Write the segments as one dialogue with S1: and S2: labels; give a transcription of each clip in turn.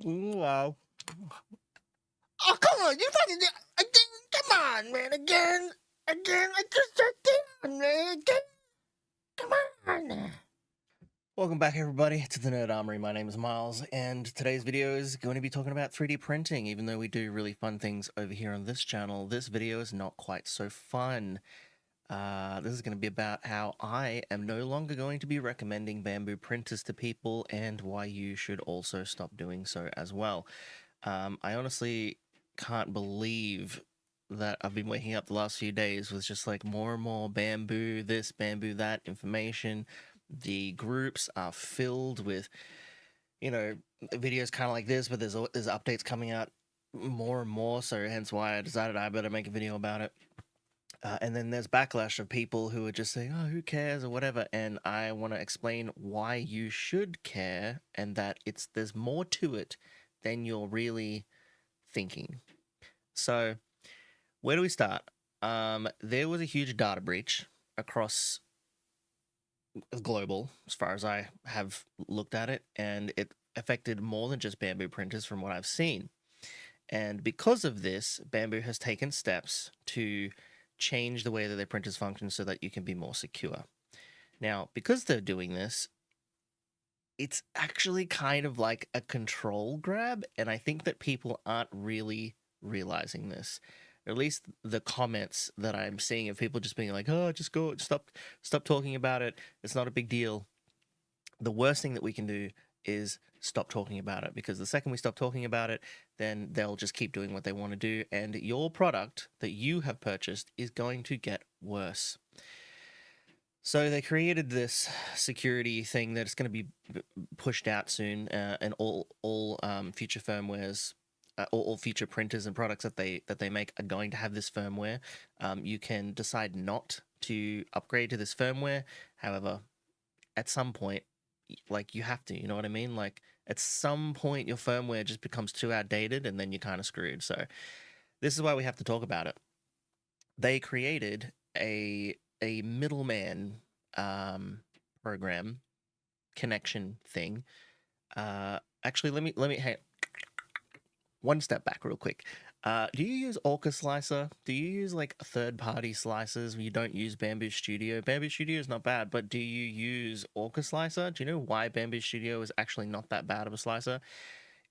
S1: Wow. Oh, come on. You fucking again. Come on, man. Again. I just sat down, man. Again. Come on. Welcome back, everybody, to the Nerd Armory. My name is Miles, and today's video is going to be talking about 3D printing. Even though we do really fun things over here on this channel, this video is not quite so fun. This is going to be about how I am no longer going to be recommending Bambu printers to people and why you should also stop doing so as well. I honestly can't believe that I've been waking up the last few days with just like more and more Bambu this, Bambu that information. The groups are filled with, videos kind of like this, but there's updates coming out more and more, so hence why I decided I better make a video about it. And then there's backlash of people who are just saying, oh, who cares or whatever. And I want to explain why you should care and that there's more to it than you're really thinking. So where do we start? There was a huge data breach across global, as far as I have looked at it, and it affected more than just Bambu printers from what I've seen. And because of this, Bambu has taken steps to change the way that their printers function so that you can be more secure. Now, because they're doing this, it's actually kind of like a control grab, and I think that people aren't really realizing this. Or at least the comments that I'm seeing of people just being like, "Oh, just go, stop talking about it. It's not a big deal." The worst thing that we can do is stop talking about it, because the second we stop talking about it, then they'll just keep doing what they want to do, and your product that you have purchased is going to get worse. So they created this security thing that's going to be pushed out soon, and all future firmwares, all future printers and products that they make are going to have this firmware. You can decide not to upgrade to this firmware. However, at some point, like, you have to, you know what I mean? Like, at some point your firmware just becomes too outdated and then you're kind of screwed. So this is why we have to talk about it. They created a middleman program connection thing. Actually, let me hey, one step back real quick. Do you use Orca Slicer? Do you use like third-party slicers where you don't use Bambu Studio? Bambu Studio is not bad, but do you use Orca Slicer? Do you know why Bambu Studio is actually not that bad of a slicer?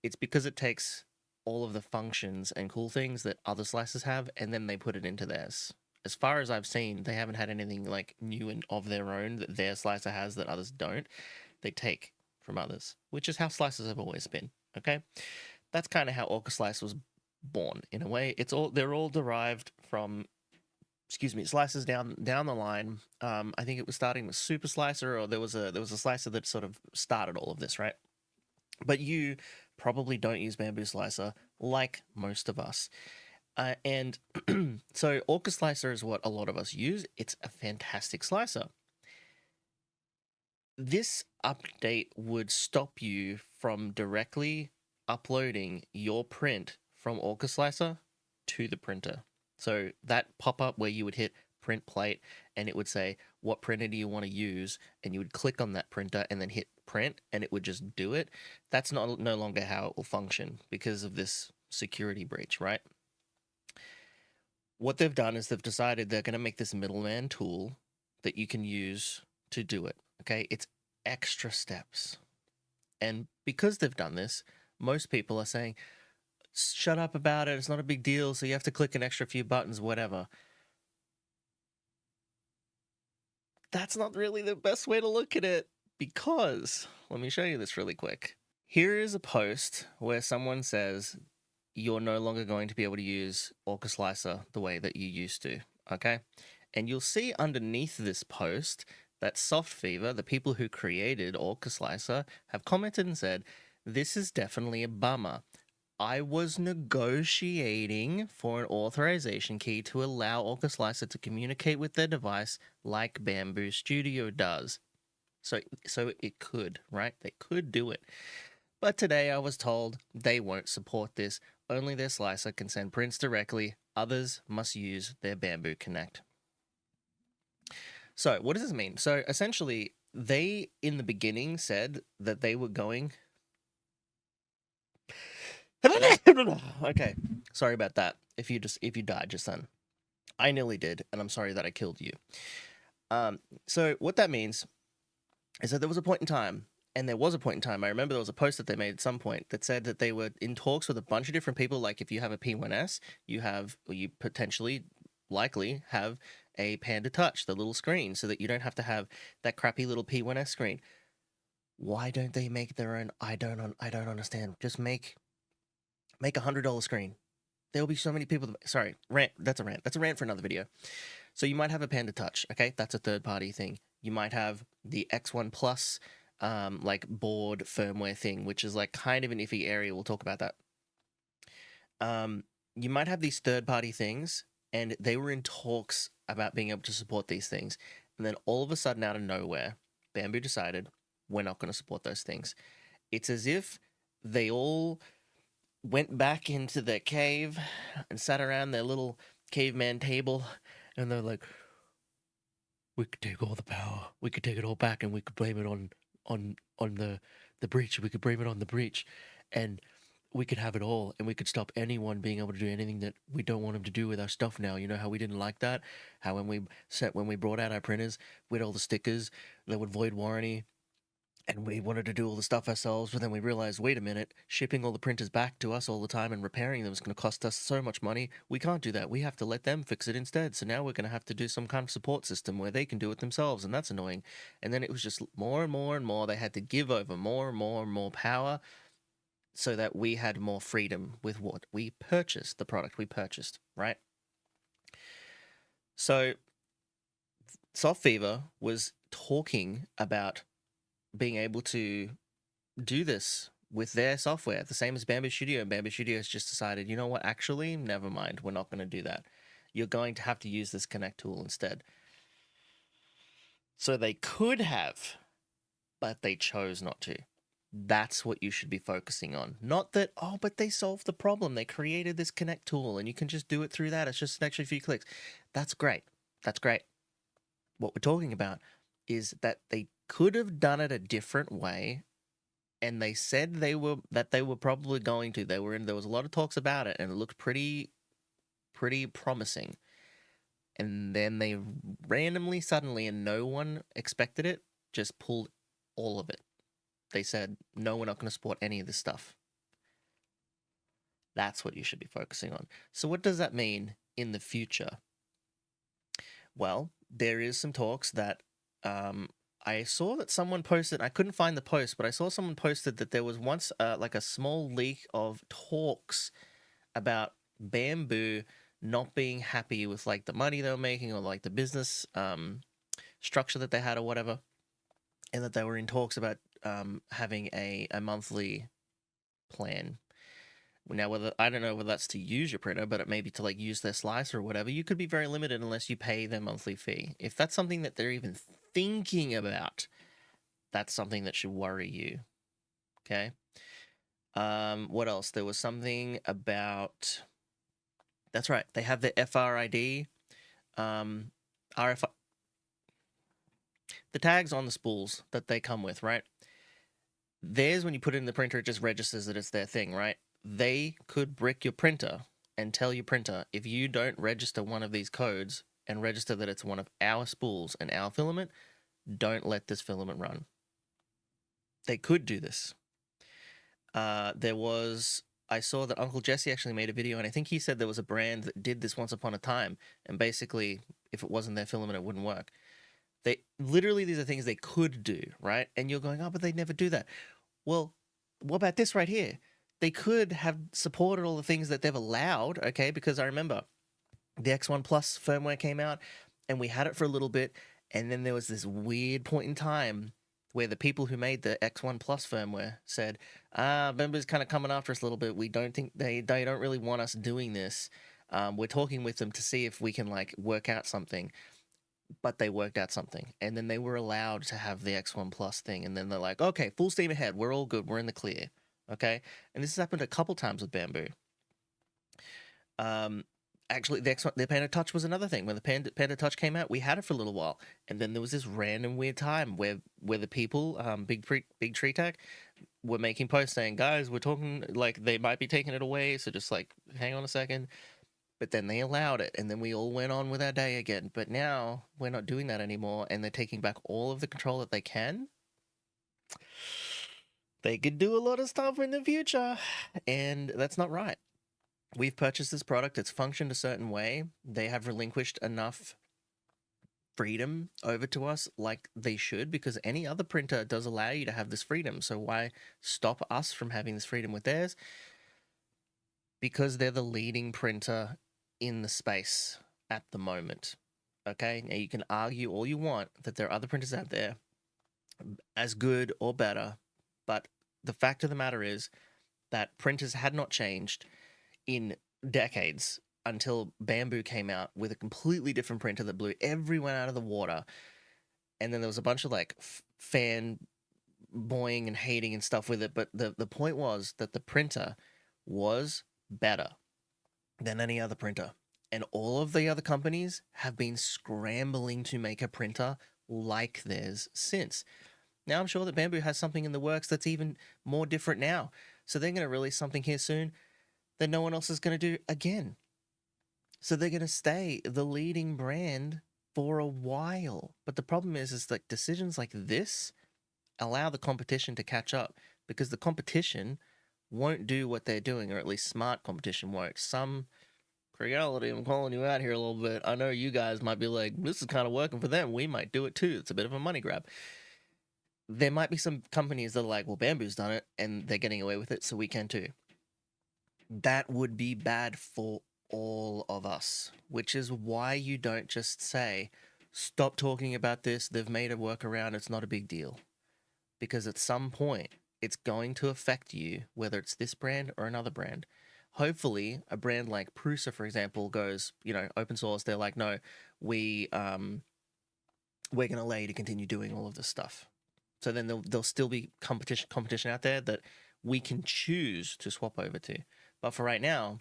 S1: It's because it takes all of the functions and cool things that other slicers have, and then they put it into theirs. As far as I've seen, they haven't had anything like new and of their own that their slicer has that others don't. They take from others, which is how slicers have always been. Okay, that's kind of how Orca Slice was born in a way. They're all derived from, slices down the line. I think it was starting with Super Slicer, or there was a slicer that sort of started all of this, right? But you probably don't use Bambu Slicer like most of us. And so Orca Slicer is what a lot of us use. It's a fantastic slicer. This update would stop you from directly uploading your print from Orca Slicer to the printer. So that pop-up where you would hit print plate and it would say, what printer do you want to use? And you would click on that printer and then hit print and it would just do it. That's no longer how it will function because of this security breach, right? What they've done is they've decided they're going to make this middleman tool that you can use to do it. Okay, it's extra steps. And because they've done this, most people are saying, shut up about it, it's not a big deal, so you have to click an extra few buttons, whatever. That's not really the best way to look at it, because, let me show you this really quick. Here is a post where someone says, you're no longer going to be able to use Orca Slicer the way that you used to, okay? And you'll see underneath this post that Soft Fever, the people who created Orca Slicer, have commented and said, this is definitely a bummer. I was negotiating for an authorization key to allow Orca Slicer to communicate with their device like Bambu Studio does. So it could, right? They could do it. But today I was told they won't support this. Only their slicer can send prints directly. Others must use their Bambu Connect. So what does this mean? So essentially, they, in the beginning, said that they were going... Okay, sorry about that. If you died just then, I nearly did, and I'm sorry that I killed you. So what that means is that there was a point in time, and there was a point in time. I remember there was a post that they made at some point that said that they were in talks with a bunch of different people. Like if you have a P1S, you potentially likely have a Panda Touch, the little screen, so that you don't have to have that crappy little P1S screen. Why don't they make their own? I don't understand. Just make $100 screen. There'll be so many people. Sorry, rant. That's a rant. That's a rant for another video. So you might have a Panda Touch. Okay, that's a third party thing. You might have the X1 Plus, like board firmware thing, which is like kind of an iffy area. We'll talk about that. You might have these third party things, and they were in talks about being able to support these things, and then all of a sudden, out of nowhere, Bambu decided we're not going to support those things. It's as if they all went back into their cave and sat around their little caveman table, and they're like, we could take all the power, we could take it all back, and we could blame it on the breach. We could blame it on the breach, and we could have it all, and we could stop anyone being able to do anything that we don't want them to do with our stuff now. You know how we didn't like that? How when we brought out our printers with all the stickers that would void warranty, and we wanted to do all the stuff ourselves, but then we realized, wait a minute, shipping all the printers back to us all the time and repairing them is going to cost us so much money. We can't do that. We have to let them fix it instead. So now we're going to have to do some kind of support system where they can do it themselves, and that's annoying. And then it was just more and more and more. They had to give over more and more and more power so that we had more freedom with what we purchased, the product we purchased, right? So Soft Fever was talking about being able to do this with their software, the same as Bambu Studio. Bambu Studio has just decided, you know what, actually, never mind, we're not going to do that. You're going to have to use this Connect tool instead. So they could have, but they chose not to. That's what you should be focusing on. Not that, oh, but they solved the problem. They created this Connect tool and you can just do it through that. It's just an extra few clicks. That's great. That's great. What we're talking about is that they could have done it a different way, and they said they were probably going to. There was a lot of talks about it, and it looked pretty promising. And then they randomly, suddenly, and no one expected it, just pulled all of it. They said, no, we're not going to support any of this stuff. That's what you should be focusing on. So what does that mean in the future? Well, there is some talks that I saw that someone posted. I couldn't find the post, but I saw someone posted that there was once like a small leak of talks about Bambu not being happy with like the money they were making or like the business structure that they had or whatever, and that they were in talks about having a monthly plan. Now, whether I don't know whether that's to use your printer, but it may be to like use their slicer or whatever. You could be very limited unless you pay their monthly fee. If that's something that they're even thinking about, that's something that should worry you. Okay. What else? There was something about. That's right. They have the FRID, RFI, the tags on the spools that they come with, right? Theirs, when you put it in the printer, it just registers that it's their thing, right? They could brick your printer and tell your printer, if you don't register one of these codes and register that it's one of our spools and our filament, don't let this filament run. They could do this. I saw that Uncle Jesse actually made a video, and I think he said there was a brand that did this once upon a time, and basically, if it wasn't their filament, it wouldn't work. These are things they could do, right? And you're going, oh, but they never do that. Well, what about this right here? They could have supported all the things that they've allowed, okay? Because I remember the X1 Plus firmware came out, and we had it for a little bit, and then there was this weird point in time where the people who made the X1 Plus firmware said, Bambu's kind of coming after us a little bit. We don't think they don't really want us doing this. We're talking with them to see if we can like work out something. But they worked out something, and then they were allowed to have the X1 Plus thing, and then they're like, okay, full steam ahead, we're all good, we're in the clear, okay? And this has happened a couple times with Bambu. Actually, the Panda Touch was another thing. When the Panda Touch came out, we had it for a little while, and then there was this random weird time where the people, Big Tree Tech, were making posts saying, guys, we're talking like they might be taking it away, so just like hang on a second. But then they allowed it, and then we all went on with our day again. But now we're not doing that anymore, and they're taking back all of the control that they can. They could do a lot of stuff in the future, and that's not right. We've purchased this product, it's functioned a certain way. They have relinquished enough freedom over to us like they should, because any other printer does allow you to have this freedom. So why stop us from having this freedom with theirs? Because they're the leading printer in the space at the moment. Okay, now you can argue all you want that there are other printers out there as good or better, but the fact of the matter is that printers had not changed in decades until Bambu came out with a completely different printer that blew everyone out of the water. And then there was a bunch of like fan boying and hating and stuff with it. But the point was that the printer was better than any other printer. And all of the other companies have been scrambling to make a printer like theirs since. Now I'm sure that Bambu has something in the works that's even more different now. So they're going to release something here soon that no one else is going to do again. So they're going to stay the leading brand for a while. But the problem is like decisions like this allow the competition to catch up, because the competition won't do what they're doing, or at least smart competition won't. Some reality, I'm calling you out here a little bit. I know you guys might be like, this is kind of working for them. We might do it too. It's a bit of a money grab. There might be some companies that are like, well, Bambu's done it and they're getting away with it, so we can too. That would be bad for all of us, which is why you don't just say, stop talking about this, they've made a workaround, it's not a big deal. Because at some point, it's going to affect you, whether it's this brand or another brand. Hopefully, a brand like Prusa, for example, goes, open source. They're like, no, we're going to allow you to continue doing all of this stuff. So then there'll still be competition out there that we can choose to swap over to. But for right now,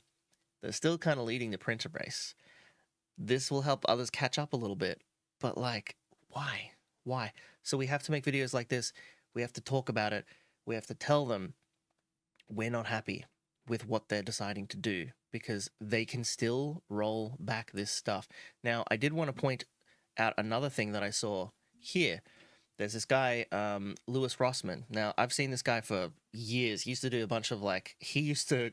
S1: they're still kind of leading the printer race. This will help others catch up a little bit. But like, why? Why? So we have to make videos like this. We have to talk about it. We have to tell them we're not happy with what they're deciding to do, because they can still roll back this stuff. Now, I did want to point out another thing that I saw here. There's this guy, Louis Rossmann. Now, I've seen this guy for years. He used to do a bunch of he used to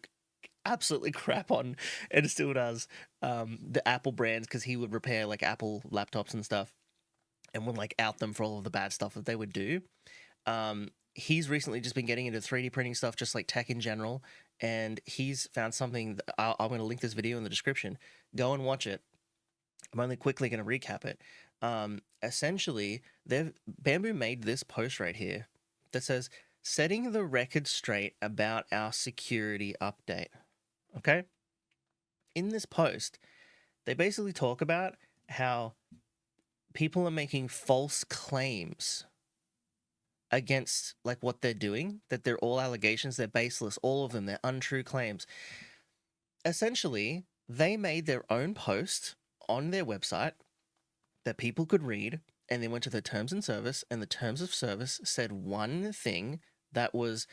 S1: absolutely crap on, and still does, the Apple brands, because he would repair Apple laptops and stuff, and would out them for all of the bad stuff that they would do. He's recently just been getting into 3D printing stuff, just like tech in general, and he's found something. I'm going to link this video in the description. Go and watch it. I'm only quickly going to recap it. Essentially, Bambu made this post right here that says, setting the record straight about our security update. Okay? In this post, they basically talk about how people are making false claims against what they're doing, that they're all allegations, they're baseless, all of them, they're untrue claims. Essentially, they made their own post on their website that people could read, and they went to the terms and service, and the terms of service said one thing that was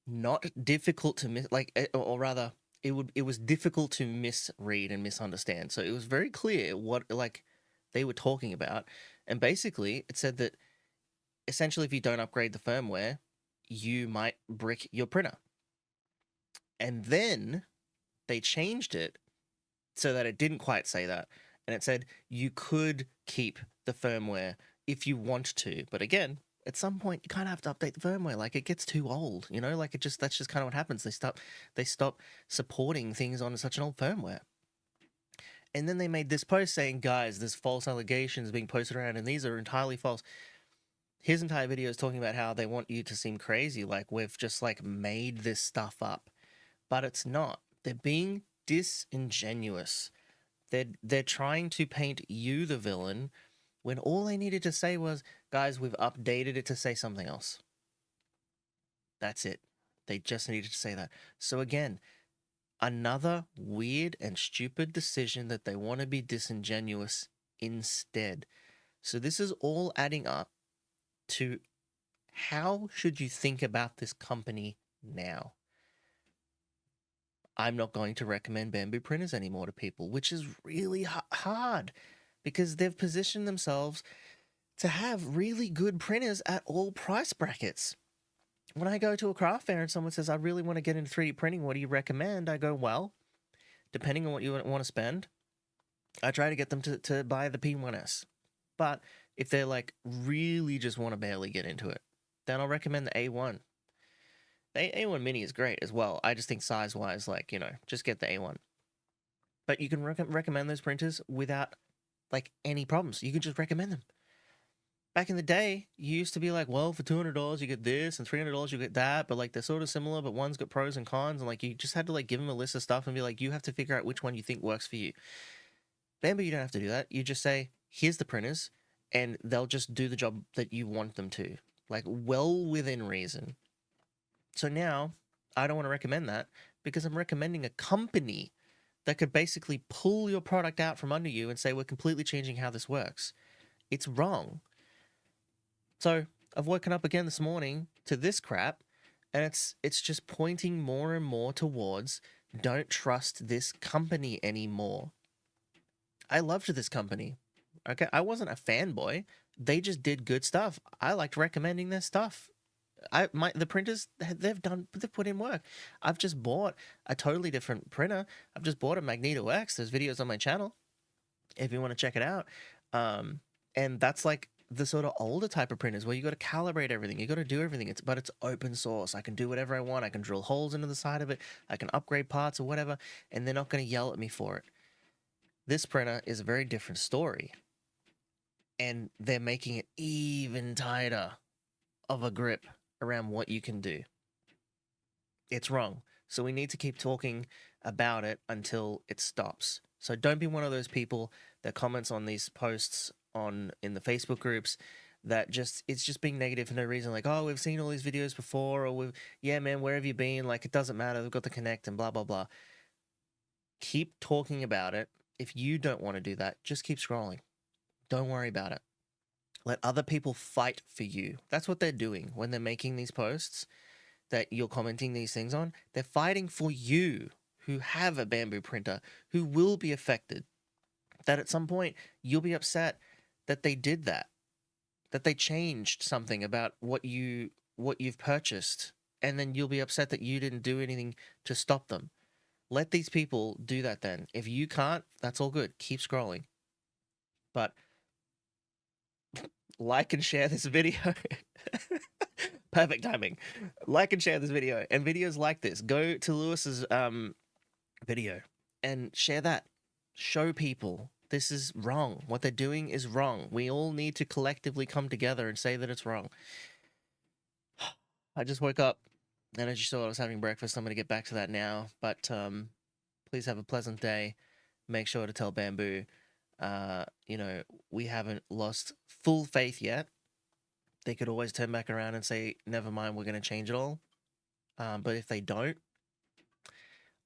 S1: not difficult to miss, or rather, it was difficult to misread and misunderstand. So it was very clear what they were talking about, and basically it said that essentially if you don't upgrade the firmware, you might brick your printer. And then they changed it so that it didn't quite say that, and it said you could keep the firmware if you want to, but again, at some point you kind of have to update the firmware. It gets too old, that's just kind of what happens. They stop supporting things on such an old firmware. And then they made this post saying, guys, there's false allegations being posted around, and these are entirely false. His entire video is talking about how they want you to seem crazy, we've just made this stuff up, but it's not. They're being disingenuous. They're trying to paint you the villain when all they needed to say was, guys, we've updated it to say something else. That's it. They just needed to say that. So again, another weird and stupid decision that they want to be disingenuous instead. So this is all adding up to how should you think about this company now? I'm not going to recommend Bambu printers anymore to people, which is really hard because they've positioned themselves to have really good printers at all price brackets. When I go to a craft fair and someone says, I really want to get into 3D printing, what do you recommend? I go, well, depending on what you want to spend, I try to get them to buy the P1S. But if they're like really just want to barely get into it, then I'll recommend the A1. The A1 Mini is great as well. I just think size-wise, like, just get the A1. But you can recommend those printers without, like, any problems. You can just recommend them. Back in the day, you used to be like, well, for $200 you get this, and $300 you get that, but, like, they're sort of similar, but one's got pros and cons, and, like, you just had to, like, give them a list of stuff and be like, you have to figure out which one you think works for you. Bambu, you don't have to do that. You just say, here's the printers, and they'll just do the job that you want them to, like, well within reason. So now, I don't want to recommend that because I'm recommending a company that could basically pull your product out from under you and say, we're completely changing how this works. It's wrong. So I've woken up again this morning to this crap, and it's just pointing more and more towards don't trust this company anymore. I loved this company. Okay, I wasn't a fanboy. They just did good stuff. I liked recommending their stuff. The printers, they've put in work. I've just bought a totally different printer. I've just bought a Magneto X. There's videos on my channel if you want to check it out. And that's like the sort of older type of printers where you got to calibrate everything. You got to do everything. But it's open source. I can do whatever I want. I can drill holes into the side of it. I can upgrade parts or whatever, and they're not going to yell at me for it. This printer is a very different story, and they're making it even tighter of a grip around what you can do. It's wrong. So we need to keep talking about it until it stops. So don't be one of those people that comments on these posts in the Facebook groups that it's just being negative for no reason. Like, oh, we've seen all these videos before, or yeah, man, where have you been? Like, it doesn't matter. We've got the Connect and blah, blah, blah. Keep talking about it. If you don't want to do that, just keep scrolling. Don't worry about it. Let other people fight for you. That's what they're doing when they're making these posts that you're commenting these things on. They're fighting for you who have a Bambu printer, who will be affected. That at some point you'll be upset that they did that they changed something about what you've purchased, and then you'll be upset that you didn't do anything to stop them. Let these people do that then. If you can't, that's all good. Keep scrolling. But like and share this video. Perfect timing. Like and share this video, and videos like this. Go to Lewis's video and share that. Show people this is wrong. What they're doing is wrong. We all need to collectively come together and say that it's wrong. I just woke up, and as you saw, I was having breakfast. I'm going to get back to that now. But please have a pleasant day. Make sure to tell Bambu, we haven't lost full faith yet. They could always turn back around and say, never mind, we're going to change it all. But if they don't,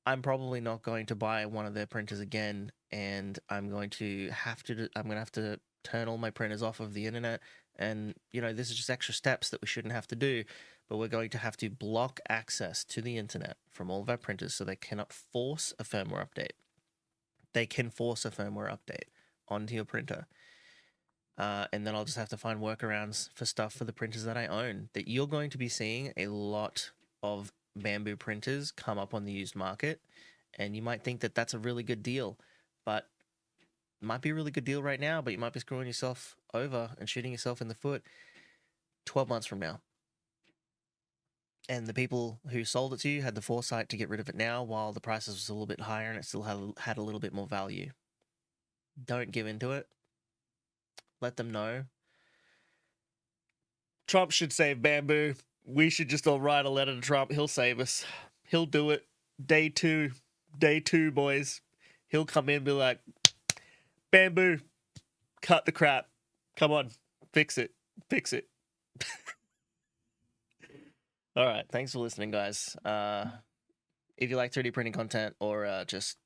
S1: I'm probably not going to buy one of their printers again, and I'm going to have to turn all my printers off of the internet. And, this is just extra steps that we shouldn't have to do, but we're going to have to block access to the internet from all of our printers so they cannot force a firmware update. They can force a firmware update onto your printer. And then I'll just have to find workarounds for stuff for the printers that I own. That you're going to be seeing a lot of Bambu printers come up on the used market, and you might think that that's a really good deal, but it might be a really good deal right now, but you might be screwing yourself over and shooting yourself in the foot 12 months from now. And the people who sold it to you had the foresight to get rid of it now while the prices was a little bit higher and it still had a little bit more value. Don't give into it. Let them know. Trump should save Bambu. We should just all write a letter to Trump. He'll save us. He'll do it. Day two, boys. He'll come in and be like, Bambu, cut the crap. Come on, fix it. All right, thanks for listening, guys. If you like 3D printing content or just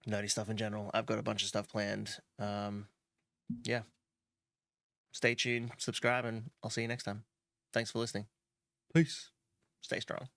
S1: nerdy stuff in general, I've got a bunch of stuff planned. Yeah. Stay tuned, subscribe, and I'll see you next time. Thanks for listening.
S2: Peace.
S1: Stay strong.